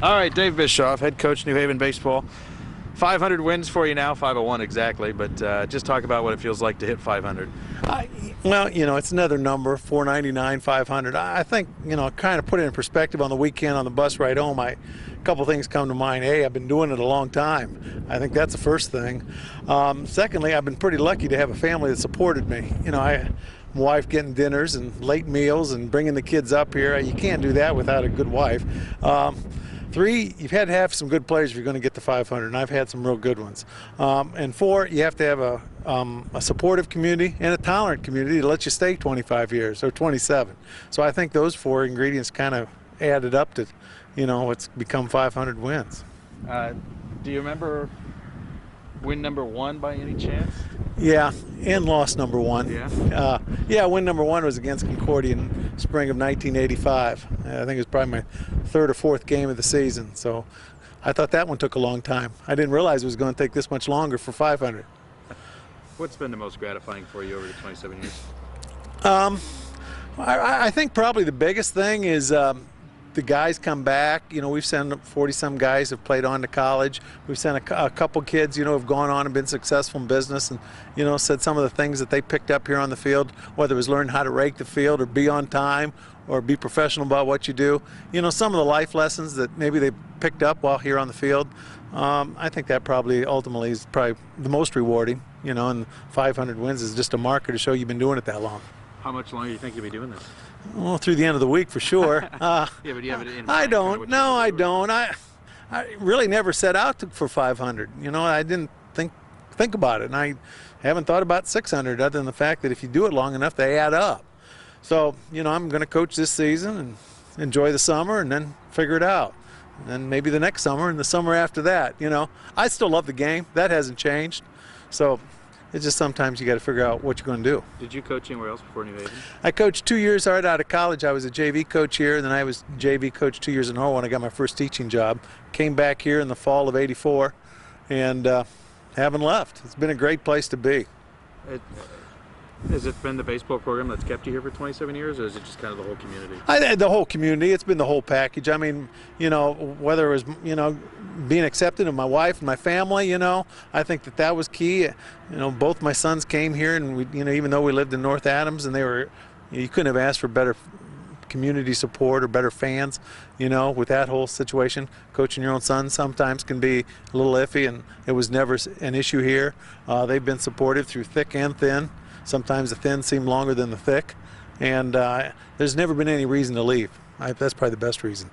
All right, Dave Bischoff, head coach, New Haven Baseball. 500 wins for you now, 501 exactly, but just talk about what it feels like to hit 500. Well, it's another number, 499, 500. I think, kind of put it in perspective on the weekend on the bus ride home. A couple things come to mind. Hey, I've been doing it a long time. I think that's the first thing. Secondly, I've been pretty lucky to have a family that supported me. My wife getting dinners and late meals and bringing the kids up here. You can't do that without a good wife. 3, you've had to have some good players if you're going to get to 500, and I've had some real good ones. And 4, you have to have a supportive community and a tolerant community to let you stay 25 years or 27. So I think those 4 ingredients kind of added up to, what's become 500 wins. Do you remember win number 1 by any chance? Yeah, and loss number 1. Yeah? Win number 1 was against Concordia in spring of 1985. I think it was probably my 3rd or 4th game of the season. So I thought that one took a long time. I didn't realize it was going to take this much longer for 500. What's been the most gratifying for you over the 27 years? I think probably the biggest thing is the guys come back. We've sent 40-some guys have played on to college. We've sent a couple kids, have gone on and been successful in business and, said some of the things that they picked up here on the field, whether it was learning how to rake the field or be on time or be professional about what you do. Some of the life lessons that maybe they picked up while here on the field. I think that probably ultimately is probably the most rewarding, and 500 wins is just a marker to show you've been doing it that long. How much longer do you think you'll be doing this? Well, through the end of the week for sure. Yeah, but you have it in mind. I don't. No, I don't. I really never set out for 500. I didn't think about it, and I haven't thought about 600 other than the fact that if you do it long enough, they add up. So, I'm going to coach this season and enjoy the summer and then figure it out. And then maybe the next summer and the summer after that. I still love the game. That hasn't changed. So it's just sometimes you got to figure out what you're going to do. Did you coach anywhere else before New Haven? I coached 2 years right out of college. I was a JV coach here, and then I was JV coach 2 years in a row when I got my first teaching job. Came back here in the fall of '84, and haven't left. It's been a great place to be. Has it been the baseball program that's kept you here for 27 years, or is it just kind of the whole community? The whole community. It's been the whole package. I mean, whether it was, being accepted of my wife and my family, I think that was key. Both my sons came here, and we, even though we lived in North Adams, and you couldn't have asked for better community support or better fans, with that whole situation. Coaching your own son sometimes can be a little iffy, and it was never an issue here. They've been supportive through thick and thin. Sometimes the thin seem longer than the thick, and there's never been any reason to leave. That's probably the best reason.